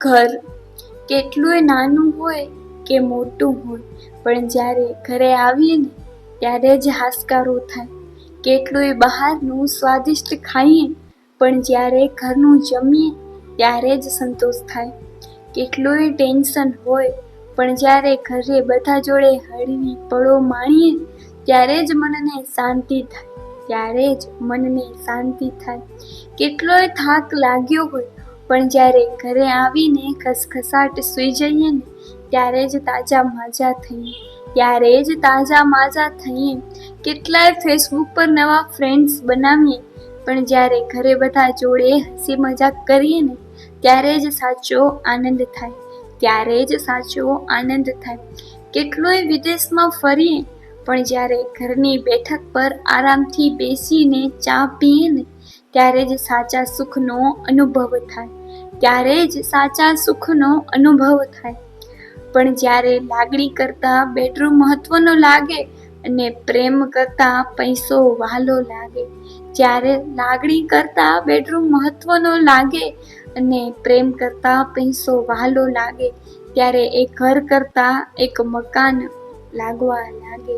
ઘર કેટલુંય નાનું હોય કે મોટું હોય, પણ જ્યારે ઘરે આવીએ ને ત્યારે જ હાશકારો થાય. કેટલુંય બહારનું સ્વાદિષ્ટ ખાઈએ, પણ જ્યારે ઘરનું જમીએ ત્યારે જ સંતોષ થાય. કેટલુંય ટેન્શન હોય, પણ જ્યારે ઘરે બધા જોડે હળવી પળો માણીએ ત્યારે જ મનને શાંતિ થાય. ત્યારે જ મનને શાંતિ થાય. કેટલોય થાક લાગ્યો હોય, પણ જ્યારે ઘરે આવીને ખસખસાટ સૂઈ જઈએ ને ત્યારે જ તાજા માજા થઈએ. ત્યારે જ તાજા માજા થઈએ. કેટલાય ફેસબુક પર નવા ફ્રેન્ડ્સ બનાવીએ, પણ જ્યારે ઘરે બધા જોડે હસી મજાક કરીએ ને ત્યારે જ સાચો આનંદ થાય. ત્યારે જ સાચો આનંદ થાય. કેટલોય વિદેશમાં ફરીએ, પણ જ્યારે ઘરની બેઠક પર આરામથી બેસીને ચા પીએ ને ત્યારે જ સાચા સુખનો અનુભવ થાય. ત્યારે જ સાચા સુખનો અનુભવ થાય. પણ જ્યારે લાગણી કરતાં બેડરૂમ મહત્વનો લાગે અને પ્રેમ કરતાં પૈસો વહાલો લાગે. જ્યારે લાગણી કરતાં બેડરૂમ મહત્વનો લાગે અને પ્રેમ કરતાં પૈસો વહાલો લાગે, ત્યારે એ ઘર કરતાં એક મકાન લાગવા લાગે.